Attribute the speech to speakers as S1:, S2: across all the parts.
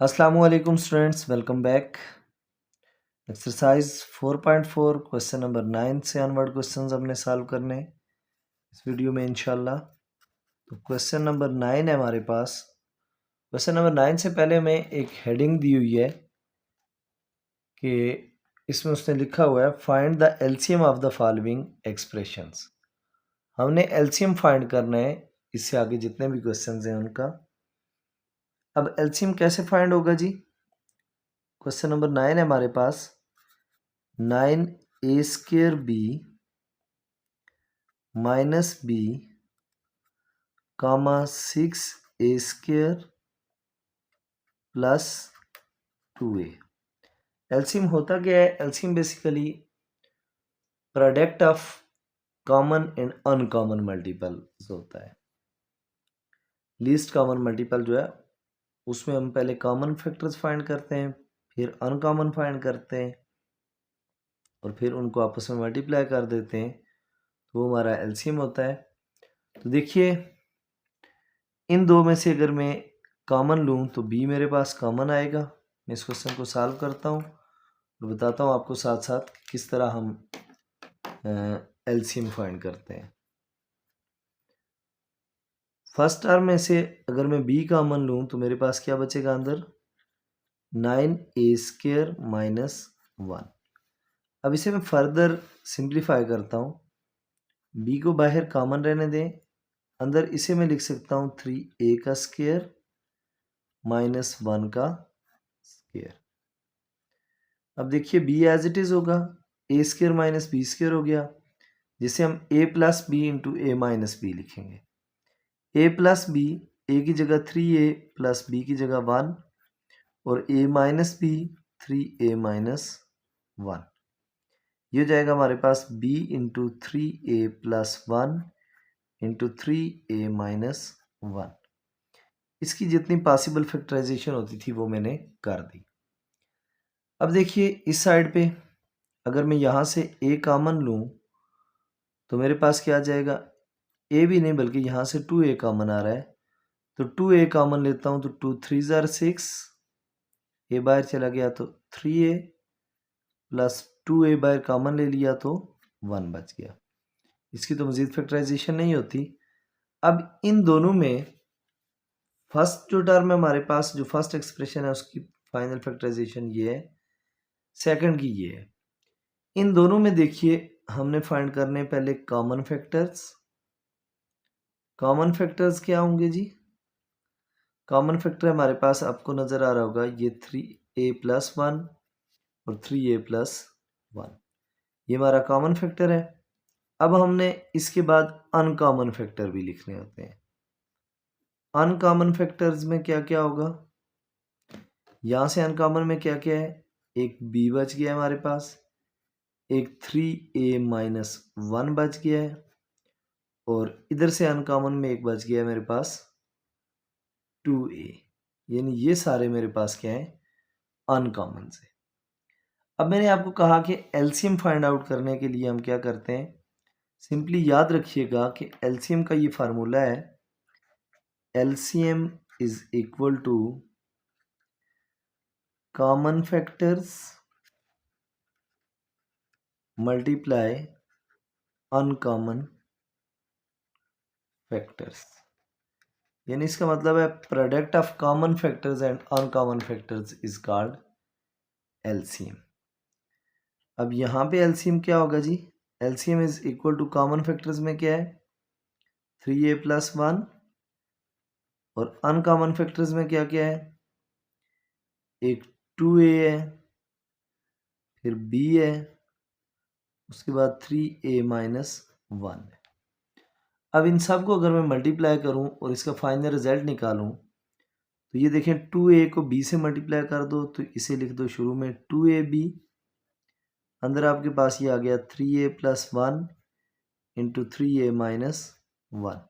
S1: Assalamualaikum students, welcome back. Exercise 4.4 question number 9 से onward questions हमने solve करने हैं इस वीडियो में इंशाल्लाह। तो क्वेश्चन नंबर 9 है हमारे पास। क्वेश्चन नंबर 9 से पहले हमें एक हेडिंग दी हुई है कि इसमें उसने लिखा हुआ है find the LCM of the following expressions. हमने एलसीएम फाइंड करना है इससे आगे जितने भी क्वेश्चंस हैं उनका। अब एलसीएम कैसे फाइंड होगा जी? क्वेश्चन नंबर 9 है हमारे पास 9a² b माइनस b कामा 6a² प्लस 2a। एलसीएम होता क्या है? LCM basically product of common and uncommon multiples होता है। लीस्ट कॉमन मल्टीपल जो है उसमें हम पहले कॉमन फैक्टर्स फाइंड करते हैं, फिर अनकॉमन फाइंड करते हैं और फिर उनको आपस में मल्टीप्लाई कर देते हैं, तो वो हमारा एलसीएम होता है। तो देखिए इन दो में से अगर मैं कॉमन लूँ तो बी मेरे पास कॉमन आएगा। मैं इस क्वेश्चन को सॉल्व करता हूँ और बताता हूँ आपको साथ साथ किस तरह हम एलसीएम फाइंड करते हैं। फर्स्ट टर्म में से अगर मैं बी कॉमन लूँ तो मेरे पास क्या बचेगा अंदर? 9a² minus 1। अब इसे मैं फर्दर सिंप्लीफाई करता हूँ। बी को बाहर कॉमन रहने दें, अंदर इसे मैं लिख सकता हूँ 3a² माइनस 1 का स्क्वायर। अब देखिए बी एज इट इज होगा, a² माइनस b² हो गया, जिसे हम a plus B into A minus B लिखेंगे। a प्लस बी, ए की जगह 3a प्लस बी की जगह 1 और a minus B 3a minus 1। ये हो जाएगा हमारे पास b into 3a plus 1 into 3a minus 1। इसकी जितनी पॉसिबल फैक्टराइजेशन होती थी वो मैंने कर दी। अब देखिए इस साइड पे अगर मैं यहाँ से a कॉमन लूँ तो मेरे पास क्या आ जाएगा? a भी नहीं बल्कि यहाँ से 2a कॉमन आ रहा है, तो 2a कॉमन लेता हूँ तो 2 3 ज़ार 6, a बाहर चला गया तो 3a प्लस 2a बाहर कॉमन ले लिया तो 1 बच गया। इसकी तो मज़ीद फैक्टराइजेशन नहीं होती। अब इन दोनों में फर्स्ट जो टर्म है हमारे पास, जो फर्स्ट एक्सप्रेशन है उसकी फाइनल फैक्टराइजेशन ये है, सेकंड की ये है। इन दोनों में देखिए हमने फाइंड करने पहले कॉमन फैक्टर्स। कॉमन फैक्टर्स क्या होंगे जी? कॉमन फैक्टर हमारे पास आपको नज़र आ रहा होगा ये 3a प्लस 1 और 3a प्लस 1, ये हमारा कॉमन फैक्टर है। अब हमने इसके बाद अनकॉमन फैक्टर भी लिखने होते हैं। अनकॉमन फैक्टर्स में क्या क्या होगा? यहाँ से अनकॉमन में क्या क्या है? एक b बच गया हमारे पास, एक 3a माइनस 1 बच गया है और इधर से अनकॉमन में एक बच गया है मेरे पास 2a। यानी ये सारे मेरे पास क्या है? अनकॉमन से। अब मैंने आपको कहा कि एलसीएम फाइंड आउट करने के लिए हम क्या करते हैं, सिंपली याद रखिएगा कि एलसीएम का ये फार्मूला है, LCM is equal to common factors multiply uncommon factors. यानी इसका मतलब है product of common factors and uncommon factors is called LCM. अब यहाँ पे एलसीएम क्या होगा जी? LCM is equal to common factors में क्या है? 3a प्लस 1 और अनकॉमन फैक्टर्स में क्या क्या है? एक 2a है, फिर b है, उसके बाद 3a माइनस 1 है। अब इन सब को अगर मैं मल्टीप्लाई करूं और इसका फाइनल रिजल्ट निकालूं तो ये देखें 2a को b से मल्टीप्लाई कर दो तो इसे लिख दो शुरू में 2ab, अंदर आपके पास ये आ गया 3a plus 1 into 3a minus 1।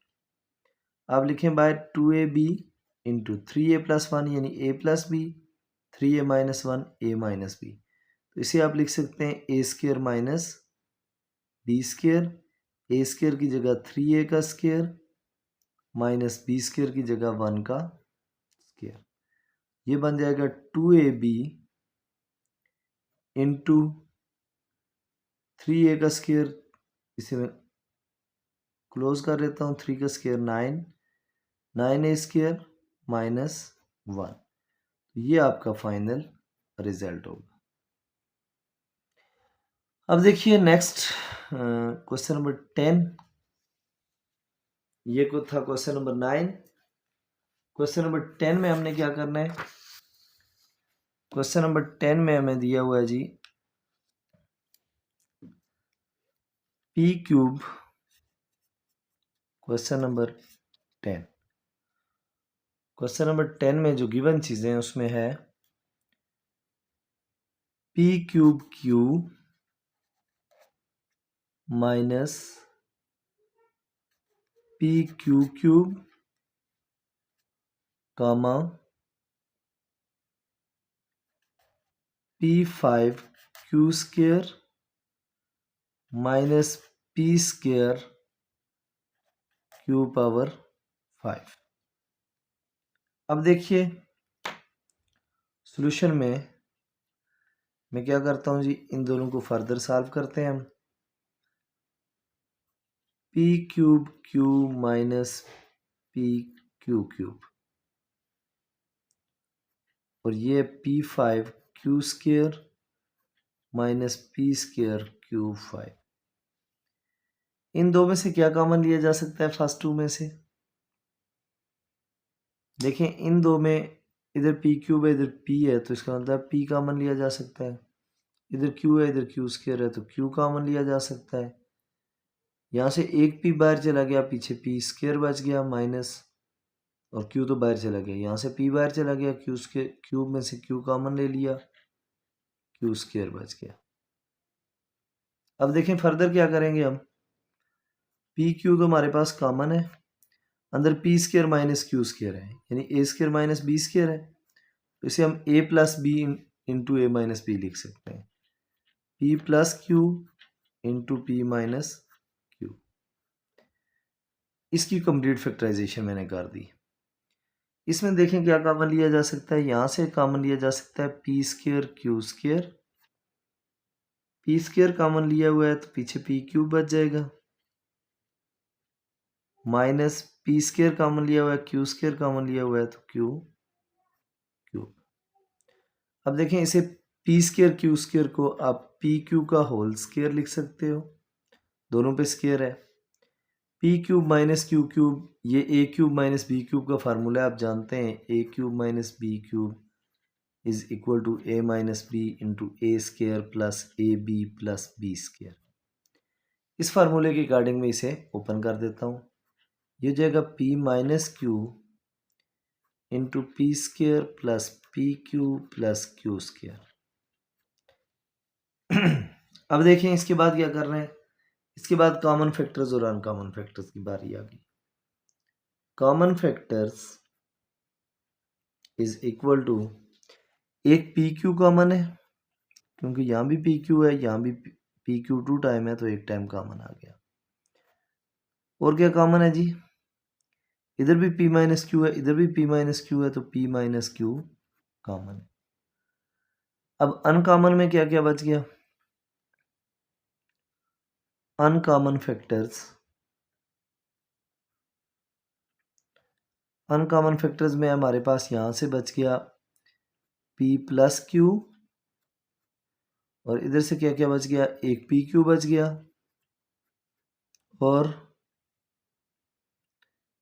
S1: आप लिखें bye 2ab into 3a plus 1 यानी a plus B, 3a minus 1 a minus B. तो इसे आप लिख सकते हैं a² माइनस b², a² की जगह 3a का स्क्वायर माइनस b² की जगह 1 का स्क्वायर। ये बन जाएगा 2ab इंटू 3a का स्क्वायर, इसे मैं क्लोज कर लेता हूँ, 3 का स्क्वायर 9a स्क्वायर माइनस 1। ये आपका फाइनल रिजल्ट होगा। अब देखिए नेक्स्ट क्वेश्चन नंबर 10। ये को था क्वेश्चन नंबर 9। क्वेश्चन नंबर 10 में हमने क्या करना है, क्वेश्चन नंबर 10 में हमें दिया हुआ है जी p cube. Question number 10, question number 10 में जो गिवन चीजें हैं उसमें है p cube q minus p Q cube comma p5 q square minus p square q power 5। अब देखिए सॉल्यूशन में मैं क्या करता हूँ जी, इन दोनों को फर्दर सॉल्व करते हैं हम। p cube q minus p Q cube और ये p5 q square minus p square q 5। इन दो में से क्या कॉमन लिया जा सकता है फर्स्ट टू में से? देखें इन दो में इधर p क्यूब है इधर p है, तो इसका मतलब p कॉमन लिया जा सकता है। इधर q है इधर q स्क्वायर है तो q कॉमन लिया जा सकता है। यहाँ से एक p बाहर चला गया, पीछे p स्क्वायर बच गया माइनस, और q तो बाहर चला गया, यहाँ से p बाहर चला गया, q स्क्वायर क्यूब में से q कॉमन ले लिया, q स्क्वायर बच गया। अब देखें फर्दर क्या करेंगे हम, p q तो हमारे पास कॉमन है, अंदर p square minus q square है, यानी a square minus b square है, तो इसे हम a plus B into A minus B लिख सकते हैं, p plus Q into P minus Q. इसकी कंप्लीट फैक्टराइजेशन मैंने कर दी। इसमें देखें क्या कॉमन लिया जा सकता है, यहाँ से कॉमन लिया जा सकता है P square Q square, P square common लिया हुआ है तो पीछे पी क्यूब बच जाएगा, माइनस पी स्क्वायर कॉमन लिया हुआ है, क्यू स्क्वायर कॉमन लिया हुआ है तो क्यू क्यूब। अब देखें इसे पी स्क्वायर क्यू स्क्वायर को आप पी क्यू का होल स्क्वायर लिख सकते हो, दोनों पे स्क्वायर है। P cube minus Q cube, ये A cube minus B cube का फार्मूला आप जानते हैं, A cube minus B cube is equal to A minus B into A square plus A B plus B square. इस फार्मूले के according मैं इसे ओपन कर देता हूँ, ये जाएगा P minus Q into P square plus P Q plus Q square. अब देखें इसके बाद क्या कर रहे हैं, इसके बाद कॉमन फैक्टर्स और अनकॉमन फैक्टर्स की बारी आ गई। Common factors is equal to, एक पी क्यू कॉमन है क्योंकि यहाँ भी पी क्यू है यहाँ भी पी क्यू 2 टाइम है तो एक टाइम कॉमन आ गया। और क्या कॉमन है जी, इधर भी p माइनस क्यू है इधर भी p माइनस क्यू है तो p माइनस क्यू कॉमन है। अब अनकॉमन में क्या क्या बच गया, अनकॉमन फैक्टर्स, अनकॉमन फैक्टर्स में हमारे पास यहाँ से बच गया p प्लस क्यू, और इधर से क्या क्या बच गया, एक पी क्यू बच गया और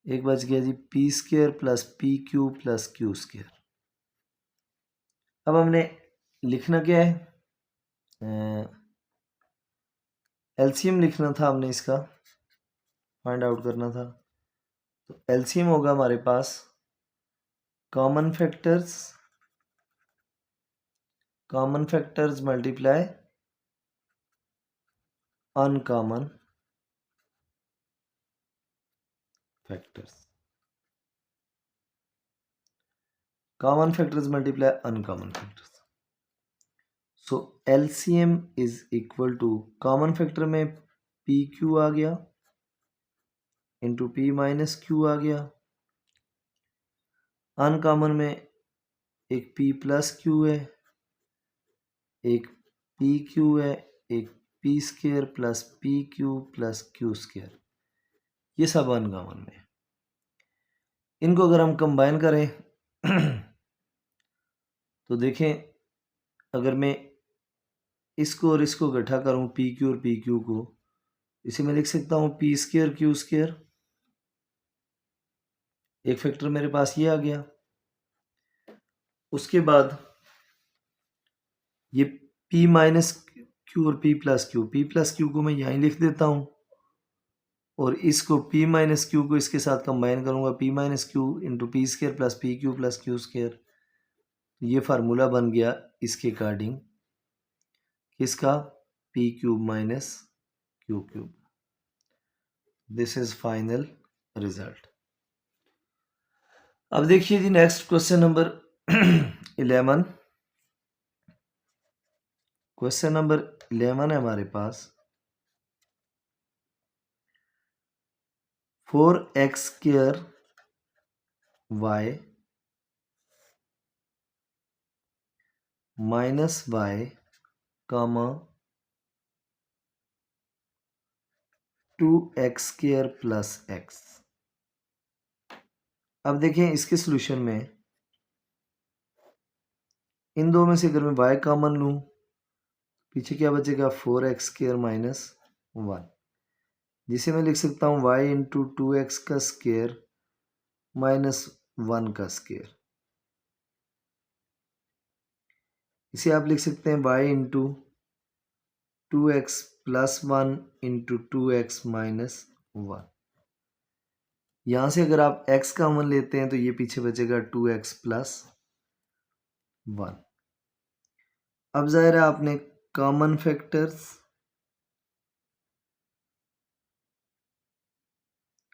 S1: एक बच गया G P square plus P Q plus Q square. अब हमने लिखना क्या है, एलसीएम लिखना था हमने, इसका फाइंड आउट करना था, तो एलसीएम होगा हमारे पास common factors, common factors multiply uncommon factors, common factors multiply uncommon factors. So LCM is equal to, common factor में पी क्यू आ गया इंटू पी माइनस क्यू आ गया, अनकॉमन में एक p प्लस क्यू है, एक पी क्यू है, एक P square plus P Q plus Q square, ये सब अनकॉमन में। इनको अगर हम कंबाइन करें तो देखें, अगर मैं इसको और इसको इकट्ठा करूं, पी क्यू और पी क्यू को, इसे मैं लिख सकता हूं पी स्क्र क्यू स्क्र। एक फैक्टर मेरे पास ये आ गया। उसके बाद ये p माइनस क्यू और p प्लस क्यू को मैं यहीं लिख देता हूं, और इसको p माइनस क्यू को इसके साथ कंबाइन करूंगा, p minus Q into P square plus P Q plus Q square. ये फार्मूला बन गया इसके अकॉर्डिंग, किसका, p cube minus Q cube. This is final result. अब देखिए जी next question number 11। Question number 11 है हमारे पास, 4x square y minus y comma 2x square plus x। अब देखें इसके सॉल्यूशन में इन दो में से अगर मैं y कॉमन लूं, पीछे क्या बचेगा, 4x स्क्वायर माइनस 1, जिसे मैं लिख सकता हूं y इंटू 2x का स्क्वायर माइनस 1 का स्क्वायर। इसे आप लिख सकते हैं y into 2x plus 1 into 2x minus 1। यहाँ से अगर आप x कॉमन लेते हैं तो ये पीछे बचेगा 2x प्लस 1। अब जाहिर है आपने कॉमन फैक्टर्स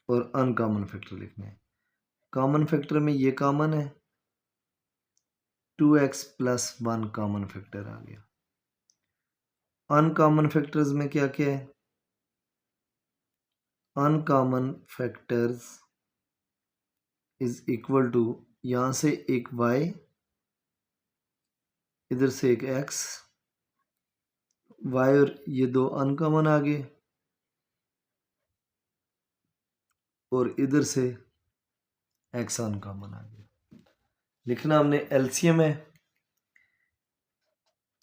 S1: और अनकॉमन फैक्टर लिखने हैं। कॉमन फैक्टर में ये कॉमन है, 2x प्लस 1 कॉमन फैक्टर आ गया। अनकॉमन फैक्टर्स में क्या क्या है, uncommon factors is equal to, यहाँ से एक y, इधर से एक x, y और ये दो अनकॉमन आ गए, और इधर से x अनकॉमन आ गया। लिखना हमने एलसीएम है।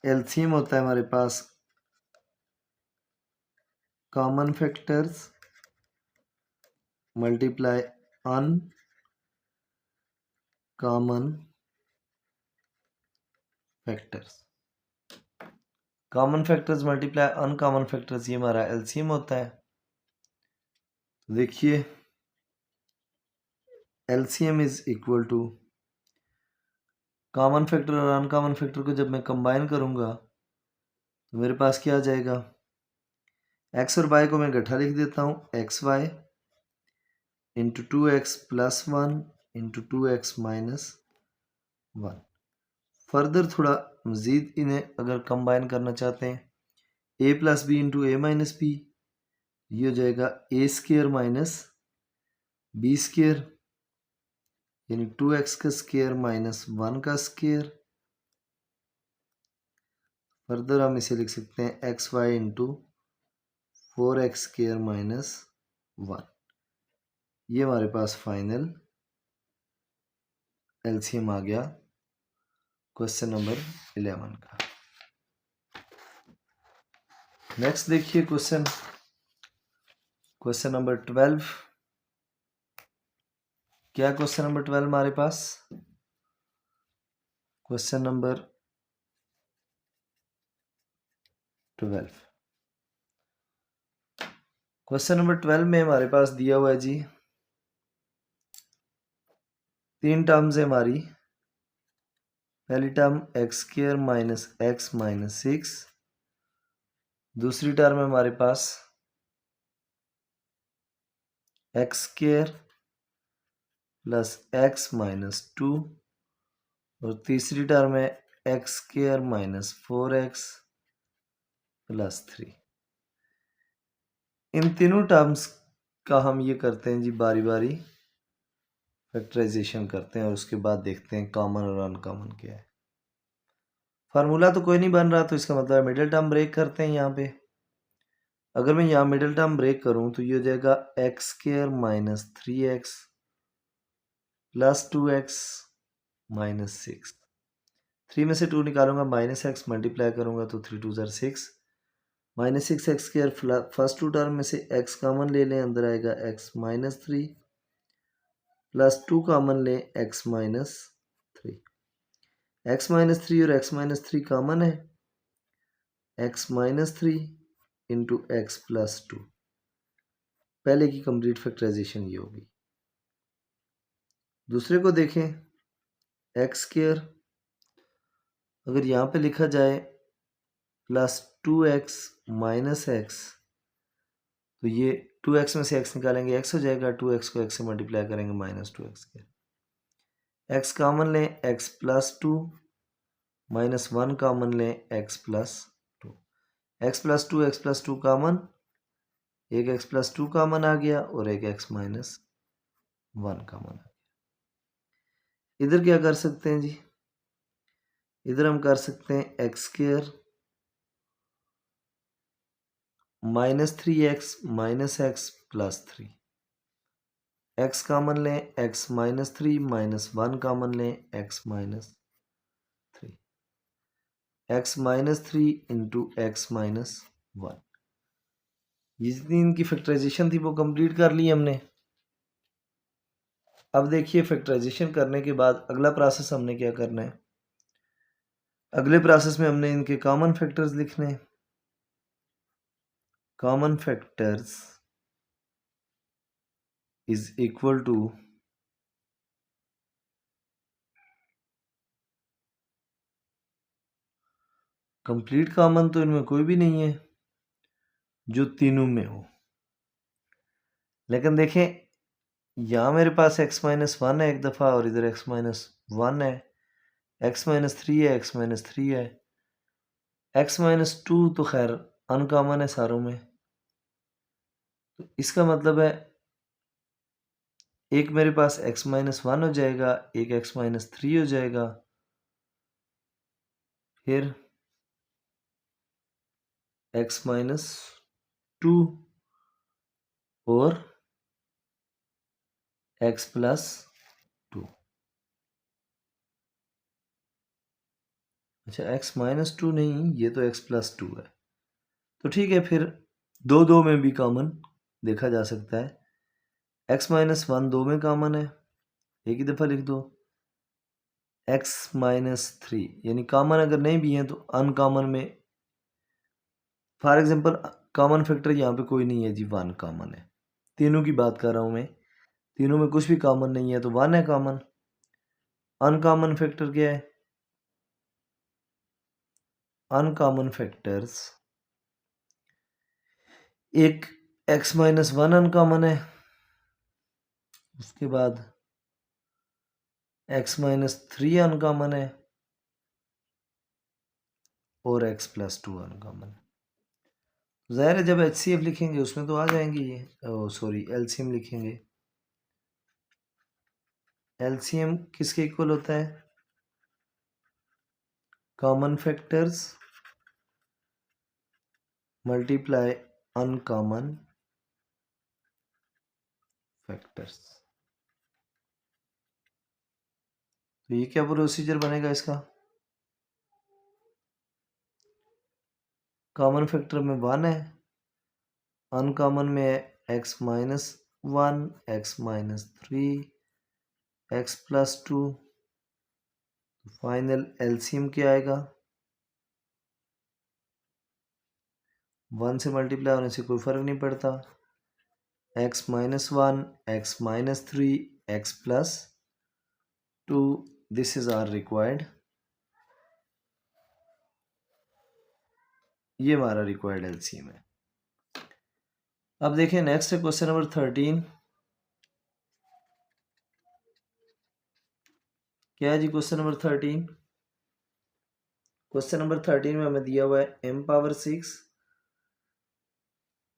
S1: एलसीएम होता है हमारे पास common factors multiply uncommon factors. Common factors multiply uncommon factors, ये हमारा एलसीएम होता है। देखिए LCM is equal to, common factor और अनकॉमन फैक्टर को जब मैं कंबाइन करूंगा तो मेरे पास क्या आ जाएगा, एक्स और वाई को मैं इकट्ठा लिख देता हूँ, X Y into 2x plus 1 into 2x minus 1। Further थोड़ा मज़ीद इन्हें अगर कंबाइन करना चाहते हैं, a plus B into A minus B, ये हो जाएगा A square minus B square, यानी 2x का स्क्र माइनस 1 का स्क्र। फर्दर हम इसे लिख सकते हैं X Y into 4x square minus 1। ये हमारे पास फाइनल एलसीएम आ गया क्वेश्चन नंबर 11 का। नेक्स्ट देखिए क्वेश्चन नंबर 12। क्या क्वेश्चन नंबर 12 हमारे पास, क्वेश्चन नंबर 12। क्वेश्चन नंबर 12 में हमारे पास दिया हुआ है जी, तीन टर्म्स है हमारी। पहली term X square minus X minus 6, दूसरी टर्म है हमारे पास X square plus X minus 2, और तीसरी टर्म है X square minus 4x plus 3। इन तीनों टर्म्स का हम ये करते हैं जी बारी बारी फैक्टराइजेशन करते हैं और उसके बाद देखते हैं कॉमन और अनकॉमन क्या है। फार्मूला तो कोई नहीं बन रहा, तो इसका मतलब है मिडिल टर्म ब्रेक करते हैं यहाँ पे। अगर मैं यहाँ मिडिल टर्म ब्रेक करूँ तो ये हो जाएगा x square minus 3x plus 2x minus 6। 3 में से 2 निकालूंगा, माइनस एक्स मल्टीप्लाई करूंगा तो 3 2 ज़र 6 minus 6x square. First two term में से x कॉमन ले लें, अंदर आएगा x माइनस 3 प्लस 2 कॉमन लें x माइनस 3। x माइनस 3 और x माइनस 3 कॉमन है, x minus 3 into X plus 2। पहले की कंप्लीट फैक्टराइजेशन ये होगी। दूसरे को देखें, एक्स स्क्वायर अगर यहाँ पे लिखा जाए प्लस 2x माइनस एक्स, तो ये 2x में से x निकालेंगे x हो जाएगा, 2x को x से मल्टीप्लाई करेंगे माइनस 2x के। x कॉमन लें x प्लस 2 माइनस 1 कॉमन लें x plus 2। x plus 2 x plus 2 common, एक x प्लस 2 कॉमन आ गया और एक x माइनस 1 कॉमन आ गया। इधर क्या कर सकते हैं जी, इधर हम कर सकते हैं X square minus 3x minus x plus 3। X common लें x माइनस 3 माइनस 1 कॉमन लें x minus 3। X minus 3 into X minus 1। जितनी इनकी फैक्टराइजेशन थी वो कंप्लीट कर ली हमने। अब देखिए फैक्टराइजेशन करने के बाद अगला प्रोसेस हमने क्या करना है। अगले प्रोसेस में हमने इनके कॉमन फैक्टर्स लिखने हैं। Common factors is equal to complete common, तो इनमें कोई भी नहीं है जो तीनों में हो। लेकिन देखें यहाँ मेरे पास x माइनस 1 है एक दफ़ा और इधर x माइनस 1 है, x माइनस 3 है, x माइनस 3 है, x माइनस 2 तो खैर अनकॉमन है सारों में। तो इसका मतलब है एक मेरे पास x माइनस 1 हो जाएगा, एक x माइनस 3 हो जाएगा, फिर x माइनस 2 और x प्लस 2। अच्छा x माइनस 2 नहीं, ये तो x प्लस 2 है। तो ठीक है, फिर दो दो में भी कॉमन देखा जा सकता है। x माइनस 1 दो में कॉमन है, एक ही दफ़ा लिख दो। x माइनस 3 यानी कॉमन अगर नहीं भी है तो अनकॉमन में, फॉर एग्जांपल कॉमन फैक्टर यहाँ पे कोई नहीं है जी, 1 कॉमन है। तीनों की बात कर रहा हूँ मैं, तीनों में कुछ भी कॉमन नहीं है तो 1 है कॉमन। अनकॉमन फैक्टर क्या है, अनकॉमन फैक्टर्स एक x माइनस 1 अनकॉमन है, उसके बाद x माइनस 3 अनकॉमन है और x प्लस 2 अनकॉमन है। ज़ाहिर है जब HCF लिखेंगे उसमें तो आ जाएंगे ये, सॉरी LCM लिखेंगे। LCM किसके इक्वल होता है, common factors multiply uncommon factors. तो ये क्या प्रोसीजर बनेगा इसका, कॉमन फैक्टर में 1 है, अनकॉमन में है x minus 1, x minus 3, x plus 2। Final LCM क्या आएगा, 1 से मल्टीप्लाई होने से कोई फर्क नहीं पड़ता। x minus 1, x minus 3, x plus 2, this is our required, ये हमारा रिक्वायर्ड LCM है। अब देखें नेक्स्ट है क्वेश्चन नंबर 13। क्या है जी क्वेश्चन नंबर 13। क्वेश्चन नंबर 13 में हमें दिया हुआ है m पावर 6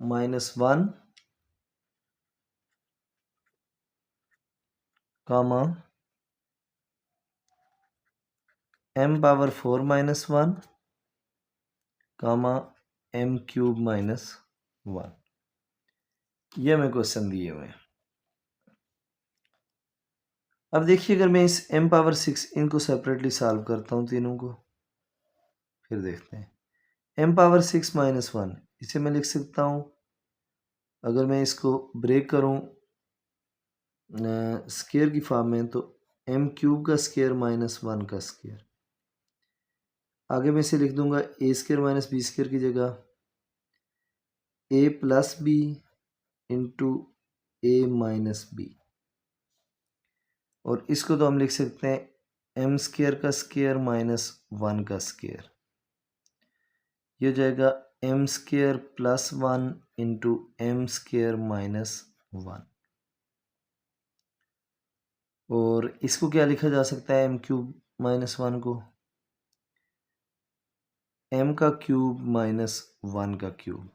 S1: माइनस 1 कामा m पावर 4 माइनस 1 कामा m क्यूब माइनस 1। ये हमें क्वेश्चन दिए हुए हैं। अब देखिए अगर मैं इस m पावर 6 इनको सेपरेटली सॉल्व करता हूँ तीनों को, फिर देखते हैं। m पावर 6 माइनस 1 इसे मैं लिख सकता हूँ, अगर मैं इसको ब्रेक करूँ स्केयर की फॉर्म में, तो m क्यूब का स्केयर माइनस 1 का स्केयर। आगे मैं इसे लिख दूंगा A square minus B square की जगह a plus B into A minus B, और इसको तो हम लिख सकते हैं m स्केयर का स्केयर माइनस 1 का स्केयर। ये हो जाएगा m square plus 1 into M square minus 1, और इसको क्या लिखा जा सकता है m क्यूब माइनस 1 को, m का क्यूब माइनस 1 का क्यूब।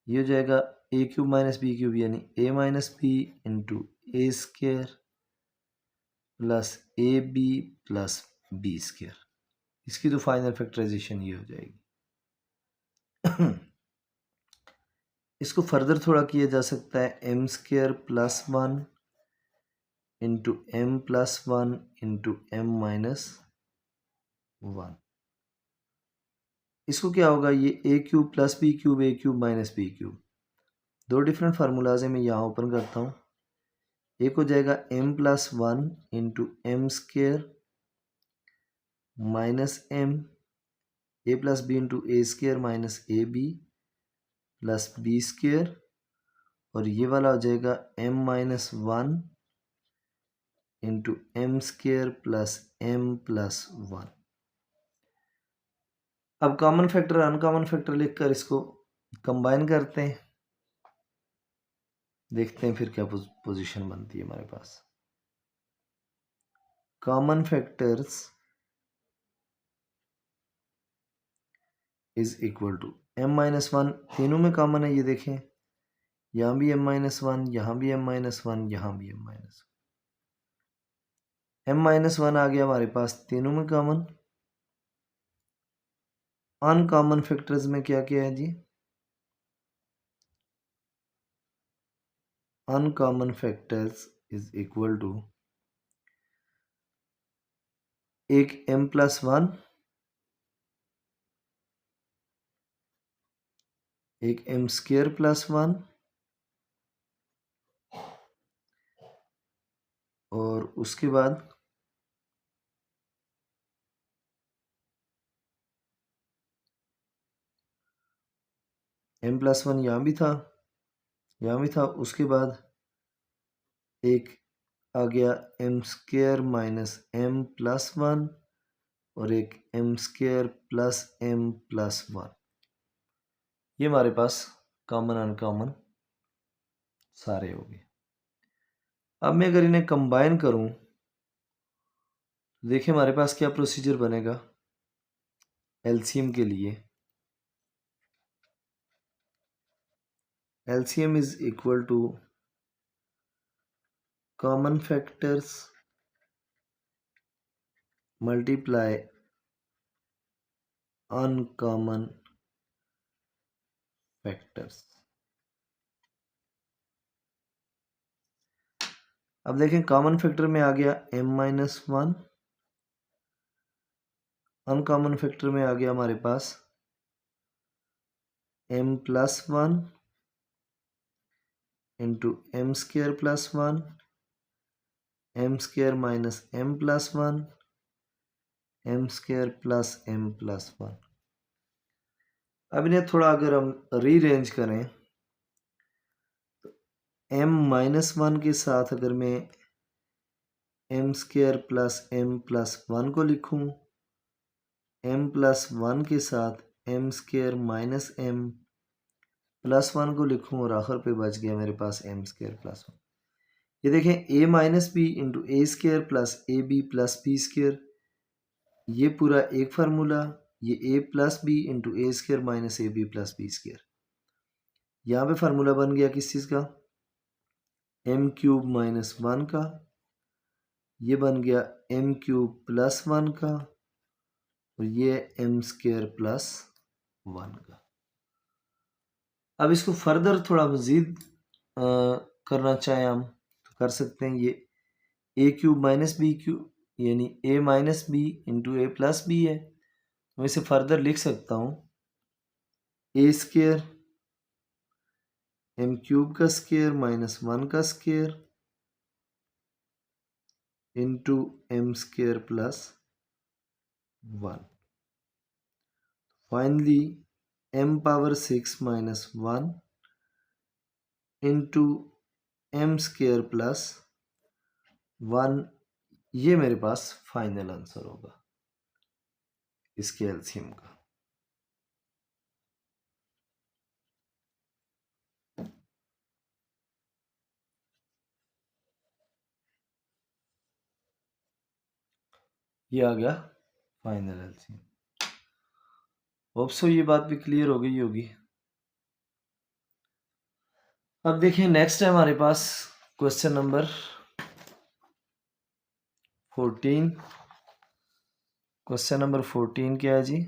S1: ये हो जाएगा A cube minus B cube यानी A minus B into A square plus A B plus B square. इसकी तो फाइनल फैक्टराइजेशन ये हो जाएगी। इसको फर्दर थोड़ा किया जा सकता है M square plus 1 into M plus 1 into M minus 1। इसको क्या होगा, ये A cube plus B cube A cube minus B cube, दो डिफरेंट फार्मूलाज है, मैं यहाँ ओपन करता हूँ। एक हो जाएगा m plus 1 into M square minus M A plus B into A square minus A B plus B square, और ये वाला हो जाएगा m minus 1 into M square plus m plus 1। अब कॉमन फैक्टर अनकॉमन फैक्टर लिखकर इसको combine करते हैं, देखते हैं फिर क्या पोजीशन बनती है हमारे पास। Common factors is equal to m minus 1, तीनों में कॉमन है, ये देखें यहाँ भी m माइनस 1, यहाँ भी m माइनस 1, यहाँ भी m माइनस 1। m माइनस 1 आ गया हमारे पास तीनों में कॉमन। अनकॉमन फैक्टर्स में क्या क्या है जी, uncommon factors is equal to एक m प्लस 1, एक m स्क्वेयर प्लस 1, और उसके बाद m प्लस 1 यहाँ भी था, यहाँ भी था, उसके बाद एक आ गया m square minus m plus 1 और एक m square plus m plus 1। ये हमारे पास कॉमन अनकॉमन सारे हो गए। अब मैं अगर इन्हें कंबाइन करूं, देखिए हमारे पास क्या प्रोसीजर बनेगा एलसीएम के लिए। LCM is equal to common factors multiply uncommon factors. अब देखें कॉमन फैक्टर में आ गया m माइनस 1, अनकॉमन फैक्टर में आ गया हमारे पास m plus 1 into M square plus 1, M square minus m plus 1, M square plus m plus 1। अब इन्हें थोड़ा अगर हम रीअरेंज करें, तो m माइनस 1 के साथ अगर मैं M square plus m plus 1 को लिखूं, m प्लस 1 के साथ M square minus m plus 1 को लिखूं, और आखिर पे बच गया मेरे पास m स्क्वेयर प्लस 1। ये देखें a minus B into A square plus A B plus B square, ये पूरा एक फार्मूला, ये a plus B into A square minus A B plus B square. यहाँ पे फार्मूला बन गया किस चीज़ का, एम क्यूब माइनस 1 का, ये बन गया एम क्यूब प्लस 1 का, और ये एम स्क्वायर प्लस 1 का। अब इसको फर्दर थोड़ा मज़ीद करना चाहें हम तो कर सकते हैं। ये A cube minus B cube यानी A minus B into A plus B है, मैं इसे फर्दर लिख सकता हूँ ए स्क्वायर एम क्यूब का स्क्वायर माइनस 1 का square into M square plus 1। Finally M power 6 minus 1 into M square plus 1, ये मेरे पास फाइनल आंसर होगा इसके एलसीएम का। ये आ गया फाइनल एलसीएम। होप सो ये बात भी क्लियर हो गई होगी। अब देखिए नेक्स्ट है हमारे पास क्वेश्चन नंबर 14। क्वेश्चन नंबर 14 क्या है जी?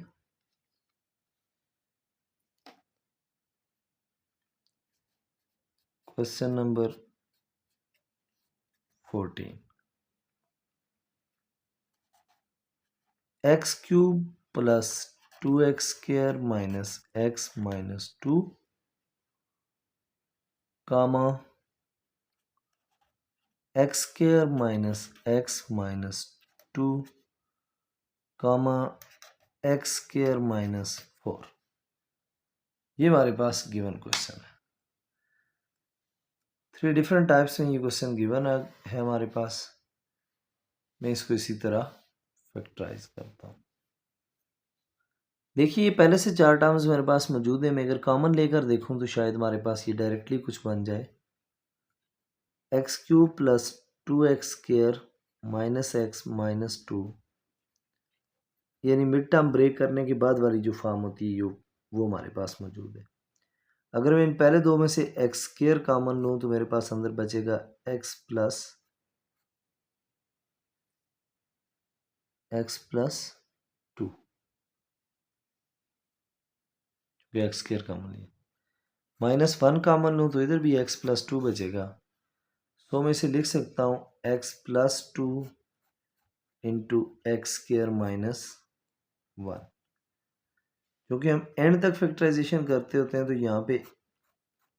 S1: Question number 14, X cube plus 2x square minus X minus 2 comma X square minus X minus 2 comma X square minus 4, ये हमारे पास गिवन क्वेश्चन है। 3 डिफरेंट टाइप्स में ये क्वेश्चन गिवन है हमारे पास। मैं इसको इसी तरह फैक्टराइज करता हूँ। देखिए ये पहले से 4 टर्म्स मेरे पास मौजूद है। मैं अगर कॉमन लेकर देखूं तो शायद हमारे पास ये डायरेक्टली कुछ बन जाए। X cube plus 2x square minus X minus 2, यानी मिड टर्म ब्रेक करने के बाद वाली जो फॉर्म होती है वो हमारे पास मौजूद है। अगर मैं इन पहले दो में से एक्स स्क्वायर कॉमन लूँ तो मेरे पास अंदर बचेगा x plus 2, X square common लिया। माइनस 1 कॉमन लूँ तो इधर भी एक्स प्लस 2 बचेगा। तो मैं इसे लिख सकता हूँ x plus 2 into X square minus 1। क्योंकि हम एंड तक फैक्टराइजेशन करते होते हैं तो यहाँ पे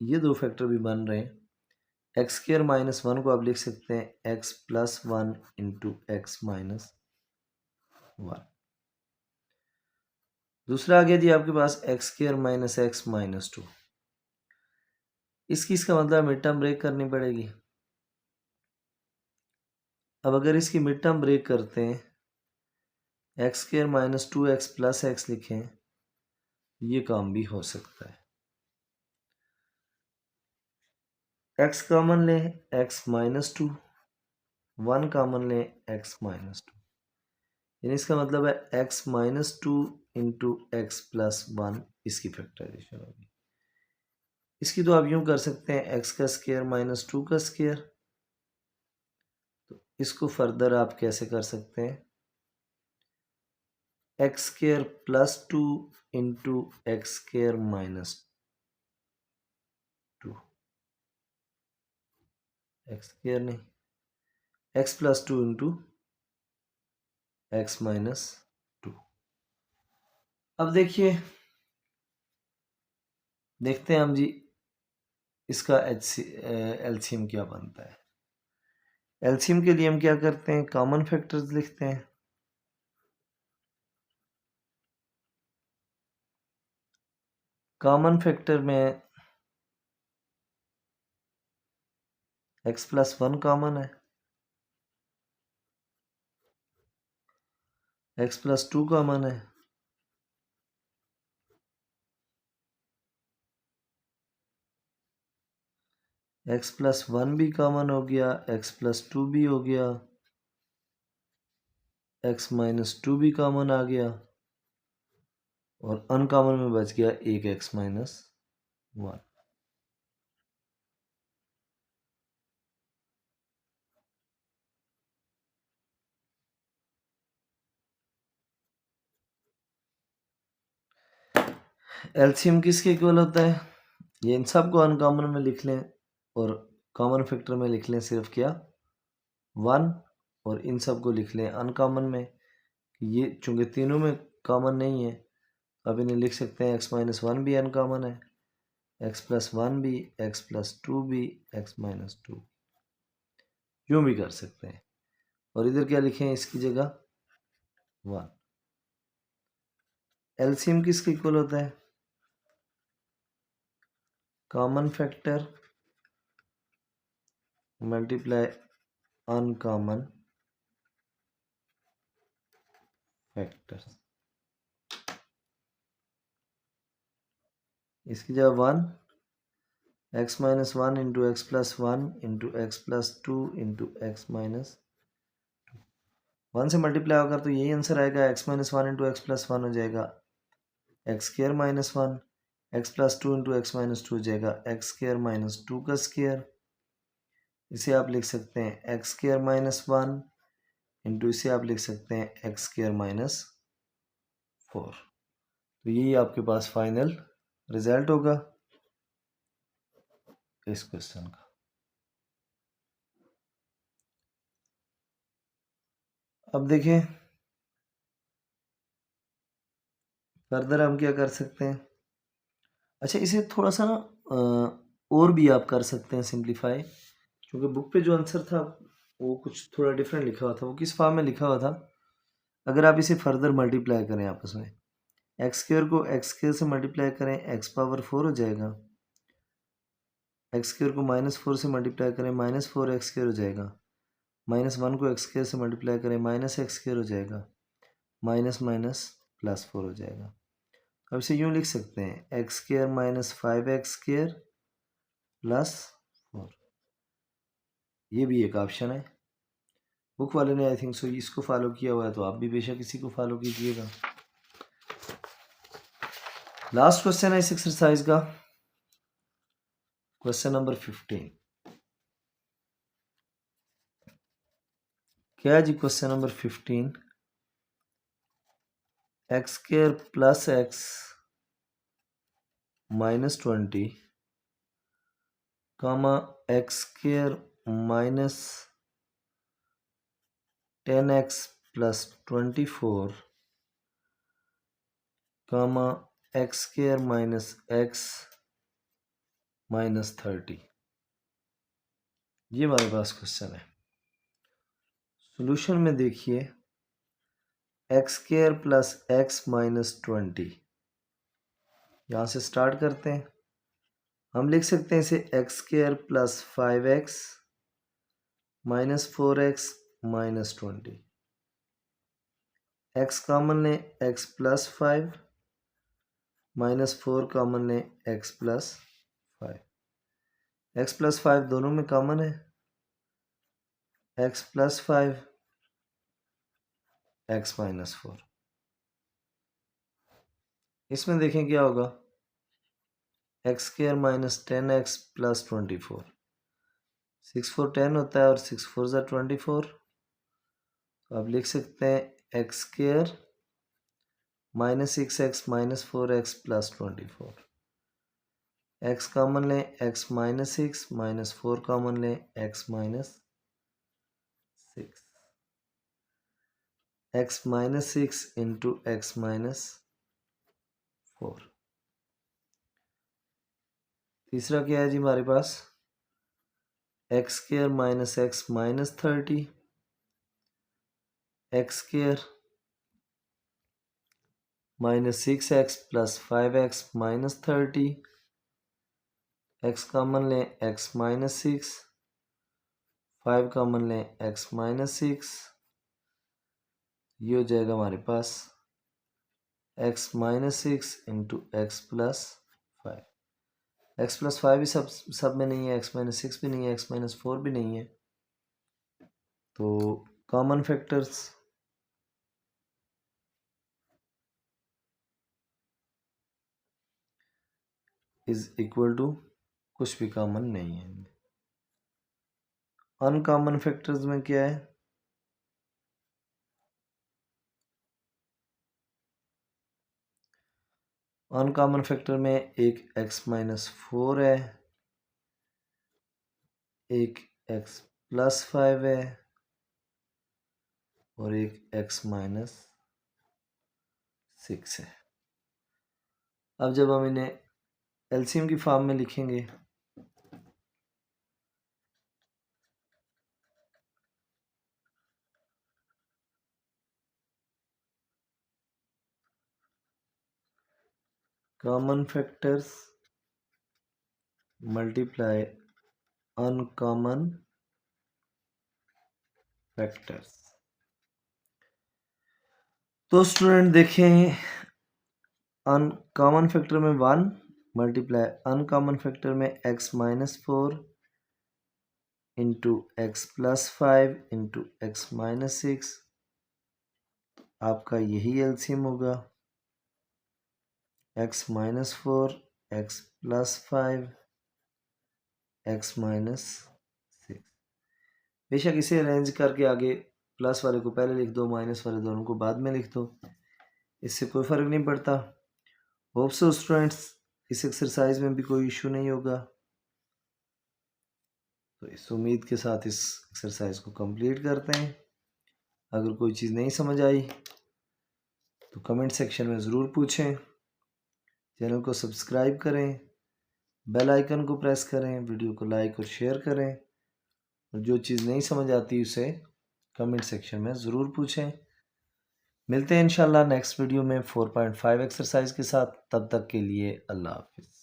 S1: ये दो फैक्टर भी बन रहे हैं। एक्स स्क्वायर माइनस 1 को आप लिख सकते हैं X plus 1 into X minus 1। दूसरा आ गया जी आपके पास X square minus X minus 2। इसका मतलब मिड टर्म ब्रेक करनी पड़ेगी। अब अगर इसकी मिड टर्म ब्रेक करते हैं, X square minus 2x plus x लिखें, ये काम भी हो सकता है। x कॉमन लें x माइनस 2, 1 कॉमन लें x माइनस 2, यानी इसका मतलब है x minus 2 into X plus 1, इसकी फैक्टराइजेशन होगी। इसकी तो आप यूं कर सकते हैं x का स्क्वायर माइनस 2 का स्क्वायर। तो इसको फर्दर आप कैसे कर सकते हैं, X square plus 2 into X square minus 2, X square नहीं, X plus 2 into X minus 2। अब देखिए देखते हैं हम जी इसका एलसीएम क्या बनता है। एलसीएम के लिए हम क्या करते हैं, कॉमन फैक्टर्स लिखते हैं। कॉमन फैक्टर में एक्स प्लस 1 कॉमन है, एक्स प्लस 2 कॉमन है, एक्स प्लस 1 भी कॉमन हो गया, एक्स प्लस 2 भी हो गया, एक्स माइनस 2 भी कॉमन आ गया, और अनकॉमन में बच गया एक एक्स माइनस 1। एलसीएम किसके इक्वल होता है? ये इन सब को अनकॉमन में लिख लें और कॉमन फैक्टर में लिख लें सिर्फ क्या 1, और इन सब को लिख लें अनकॉमन में। ये चूंकि तीनों में कॉमन नहीं है, अब इन्हें लिख सकते हैं x माइनस वन भी अनकॉमन है, x प्लस वन भी, x प्लस टू भी, x माइनस टू, यूँ भी कर सकते हैं। और इधर क्या लिखें इसकी जगह 1। एलसीएम किसके इक्वल होता है? Common factor multiply uncommon factor. इसकी जगह 1, x minus one into X plus one into X plus two into X minus 1 से मल्टीप्लाई होगा तो यही आंसर आएगा, x minus one into X plus one हो जाएगा x square minus one, x plus two into X minus two हो जाएगा x square minus two का स्क्र। इसे आप लिख सकते हैं X square minus one into इसे आप लिख सकते हैं एक्स स्क्र माइनस फोर। तो यही आपके पास फाइनल रिजल्ट होगा इस क्वेश्चन का। अब देखें फर्दर हम क्या कर सकते हैं। अच्छा, इसे थोड़ा सा ना और भी आप कर सकते हैं सिंप्लीफाई, क्योंकि बुक पे जो आंसर था वो कुछ थोड़ा डिफरेंट लिखा हुआ था। वो किस फॉर्म में लिखा हुआ था, अगर आप इसे फर्दर मल्टीप्लाई करें आपस में, एक्स स्क्र को एक्स स्क्र से मल्टीप्लाई करें एक्स पावर 4 हो जाएगा, एक्स स्क्र को माइनस 4 से मल्टीप्लाई करें माइनस 4 एक्स स्क्र हो जाएगा, माइनस 1 को एक्स स्क्र से मल्टीप्लाई करें माइनस एक्स स्क्र हो जाएगा, माइनस माइनस प्लस 4 हो जाएगा। अब इसे यूँ लिख सकते हैं X square minus 5x square plus 4। ये भी एक ऑप्शन है। बुक वाले ने आई थिंक सो इसको फॉलो किया हुआ है, तो आप भी बेशक इसी को फॉलो कीजिएगा। लास्ट क्वेश्चन है इस एक्सरसाइज का, क्वेश्चन नंबर 15। क्या है जी question number 15? X square plus X minus 20 comma X square minus 10x plus 24 comma X square minus X minus 30। ये हमारे पास क्वेश्चन है। सॉल्यूशन में देखिए X square plus X minus 20, यहाँ से स्टार्ट करते हैं। हम लिख सकते हैं इसे x square plus 5x minus 4x minus 20। X common लें एक्स प्लस 5 माइनस 4 कॉमन लें एक्स प्लस 5। एक्स प्लस 5 दोनों में कॉमन है, एक्स प्लस 5 एक्स माइनस 4। इसमें देखें क्या होगा, x square minus 10x plus 24, 6 4 10 होता है और 6 4 ज़ा 24। तो आप लिख सकते हैं X square minus 6x minus 4x plus 24। X common लें एक्स माइनस 6 माइनस 4 कॉमन लें X minus 6, X minus 6 into X minus 4। तीसरा क्या है जी हमारे पास, X square minus X minus 30, X square minus 6x plus 5x minus 30, X common लें X minus 6, 5 common लें एक्स माइनस 6। ये हो जाएगा हमारे पास x minus 6 into X plus 5। X plus 5 भी सब में नहीं है, एक्स माइनस 6 भी नहीं है, एक्स माइनस 4 भी नहीं है। तो common factors is equal to कुछ भी कॉमन नहीं है। अनकॉमन फैक्टर्स में क्या है, अनकॉमन फैक्टर में एक x-4 है, एक x+5 है और एक x-6 है। अब जब हम इन्हें एलसीएम की फॉर्म में लिखेंगे common factors multiply uncommon factors, तो स्टूडेंट देखें अनकॉमन फैक्टर में 1 मल्टीप्लाई अनकॉमन फैक्टर में x-4 into x+5 into x-6, आपका यही एलसीएम होगा x-4 x+5 x-6। बेशक इसे अरेंज करके आगे प्लस वाले को पहले लिख दो, माइनस वाले दोनों को बाद में लिख दो, इससे कोई फ़र्क नहीं पड़ता। होप सो स्टूडेंट्स इस एक्सरसाइज में भी कोई इशू नहीं होगा। तो इस उम्मीद के साथ इस एक्सरसाइज को कंप्लीट करते हैं। अगर कोई चीज़ नहीं समझ आई तो कमेंट सेक्शन में ज़रूर पूछें। चैनल को सब्सक्राइब करें, बेल आइकन को प्रेस करें, वीडियो को लाइक और शेयर करें, और जो चीज़ नहीं समझ आती उसे कमेंट सेक्शन में ज़रूर पूछें। मिलते हैं इंशाल्लाह नेक्स्ट वीडियो में 4.5 एक्सरसाइज के साथ। तब तक के लिए अल्लाह हाफिज़।